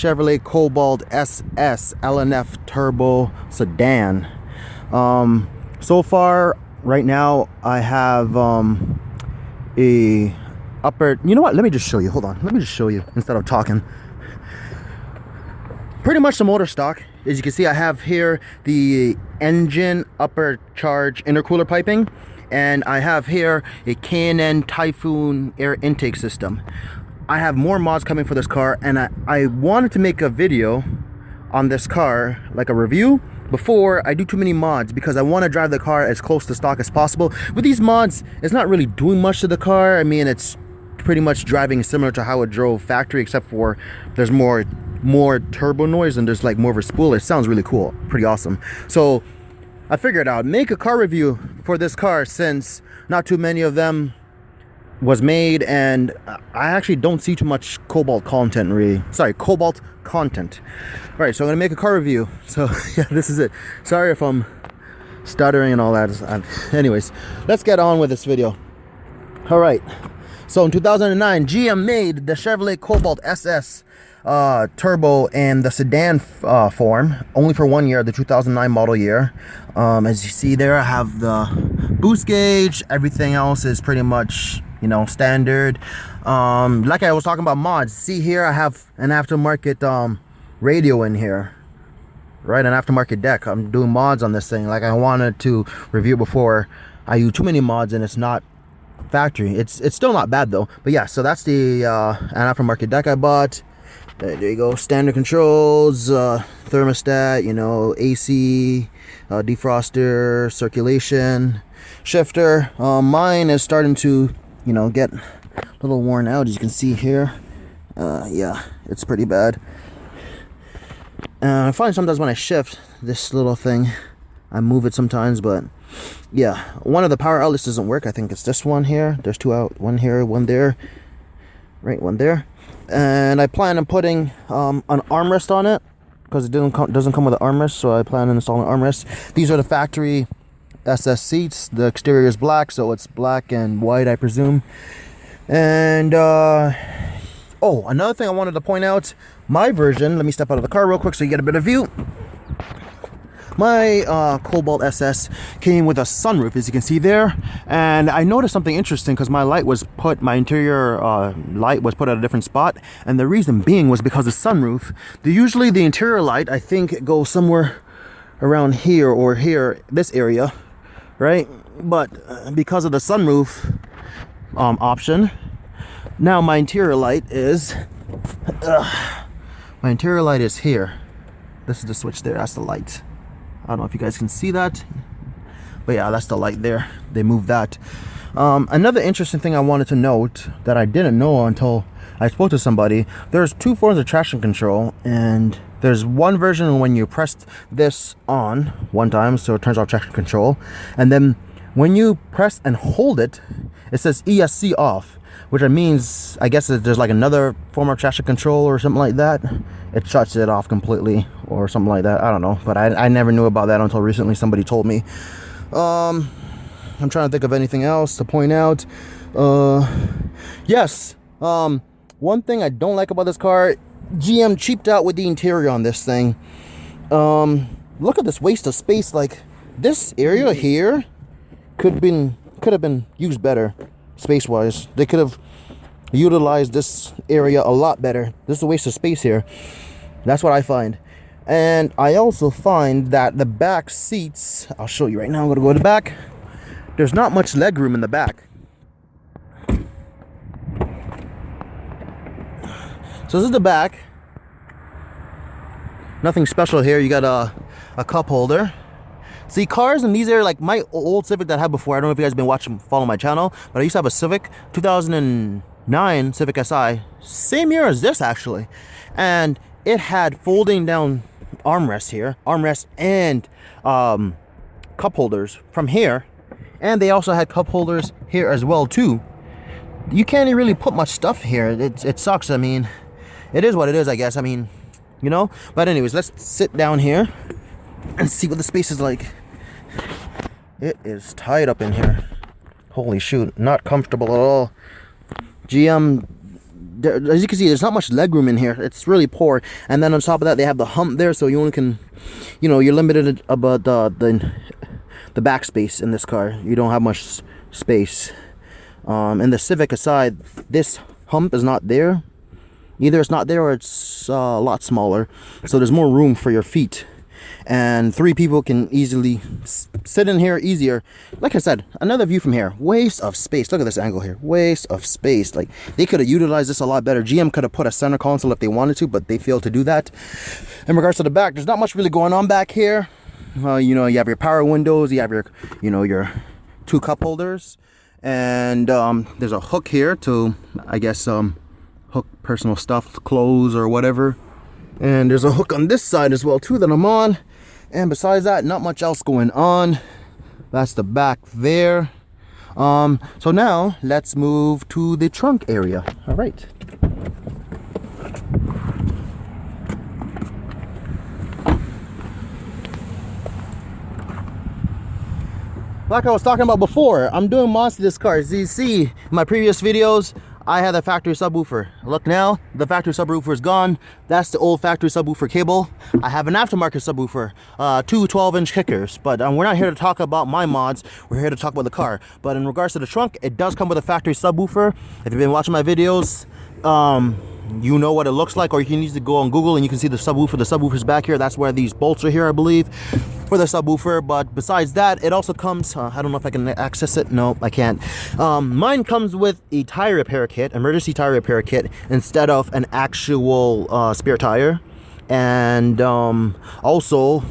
Chevrolet Cobalt SS LNF Turbo sedan. So far, right now, I have a upper. You know what? Let me just show you. Hold on. Let me just show you instead of talking. Pretty much the motor stock. As you can see, I have here the engine upper charge intercooler piping, and I have here a K&N Typhoon air intake system. I have more mods coming for this car, and I wanted to make a video on this car, like a review, before I do too many mods, because I want to drive the car as close to stock as possible. With these mods, it's not really doing much to the car. I mean, it's pretty much driving similar to how it drove factory, except for there's more turbo noise and there's like more of a spool. It sounds really cool, pretty awesome. So I figured I'd make a car review for this car, since not too many of them was made, and I actually don't see too much Cobalt content Cobalt content. All right, so I'm gonna make a car review. So yeah, this is it. Sorry if I'm stuttering and all that. Anyways, let's get on with this video. All right, so in 2009, GM made the Chevrolet Cobalt SS Turbo in the sedan form, only for 1 year, the 2009 model year. As you see there, I have the boost gauge. Everything else is pretty much, you know, standard. Like I was talking about mods, see here I have an aftermarket radio in here, right? An aftermarket deck. I'm doing mods on this thing. Like, I wanted to review before I use too many mods and it's not factory. It's still not bad though. But yeah, so that's the an aftermarket deck I bought. There you go. Standard controls, thermostat, you know, AC, defroster, circulation, shifter. Mine is starting to, you know, get a little worn out, as you can see here. Yeah, it's pretty bad. I find sometimes when I shift this little thing, I move it sometimes, but yeah, one of the power outlets doesn't work. I think it's this one here. There's two out, one here, one there, right, one there. And I plan on putting an armrest on it, because it doesn't come with an armrest, so I plan on installing an armrest. These are the factory SS seats. The exterior is black, so it's black and white, I presume. And oh, another thing I wanted to point out, my version, let me step out of the car real quick so you get a better view. My Cobalt SS came with a sunroof, as you can see there, and I noticed something interesting, because my interior light was put at a different spot, and the reason being was because the sunroof. Usually the interior light, I think, it goes somewhere around here or here, this area, right? But because of the sunroof option, now my interior light is here. This is the switch there. That's the light. I don't know if you guys can see that, but yeah, that's the light there. They moved that. Another interesting thing I wanted to note that I didn't know until I spoke to somebody, there's two forms of traction control, and there's one version when you press this on one time, so it turns off traction control, and then when you press and hold it, it says ESC off, which means, I guess, there's like another form of traction control or something like that. It shuts it off completely or something like that. I don't know, but I never knew about that until recently. Somebody told me. I'm trying to think of anything else to point out. Yes, one thing I don't like about this car, GM cheaped out with the interior on this thing. Look at this waste of space. Like, this area here could have been used better space-wise. They could have utilized this area a lot better. This is a waste of space here. That's what I find. And I also find that the back seats, I'll show you right now. I'm going to go to the back. There's not much leg room in the back. So this is the back. Nothing special here. You got a cup holder. See, cars in these areas, like my old Civic that I had before, I don't know if you guys been follow my channel, but I used to have a Civic, 2009 Civic Si, same year as this actually, and it had folding down armrests here, and cup holders from here, and they also had cup holders here as well too. You can't really put much stuff here. It sucks. I mean, it is what it is, I guess. I mean, you know. But anyways, let's sit down here and see what the space is like. It is tight up in here. Holy shoot, not comfortable at all. GM as you can see, there's not much leg room in here. It's really poor. And then on top of that, they have the hump there, so you only can, you know, you're limited about the back space in this car. You don't have much space. And the Civic aside, this hump is not there. Either it's not there or it's a lot smaller, so there's more room for your feet. And 3 people can easily sit in here easier. Like I said, another view from here. Waste of space. Look at this angle here. Waste of space. Like, they could have utilized this a lot better. GM could have put a center console if they wanted to, but they failed to do that. In regards to the back, there's not much really going on back here. You know, you have your power windows. You have your, you know, your 2 cup holders. And there's a hook here to, I guess, hook personal stuff, clothes or whatever. And there's a hook on this side as well too that I'm on. And besides that, not much else going on. That's the back there. So now let's move to the trunk area. All right. Like I was talking about before, I'm doing mods to this car. As you see in my previous videos, I had a factory subwoofer. Look now, the factory subwoofer is gone. That's the old factory subwoofer cable. I have an aftermarket subwoofer, 2 12-inch kickers. But we're not here to talk about my mods. We're here to talk about the car. But in regards to the trunk, it does come with a factory subwoofer. If you've been watching my videos, you know what it looks like, or you can easily go on Google and you can see the subwoofer. The subwoofer's back here. That's where these bolts are here, I believe, for the subwoofer. But besides that, it also comes, I don't know if I can access it. No, I can't. Mine comes with a tire repair kit, emergency tire repair kit, instead of an actual spare tire. And also,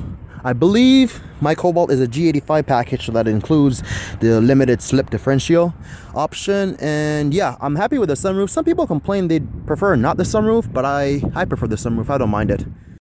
I believe my Cobalt is a G85 package, so that includes the limited slip differential option. And yeah, I'm happy with the sunroof. Some people complain they prefer not the sunroof, but I prefer the sunroof. I don't mind it.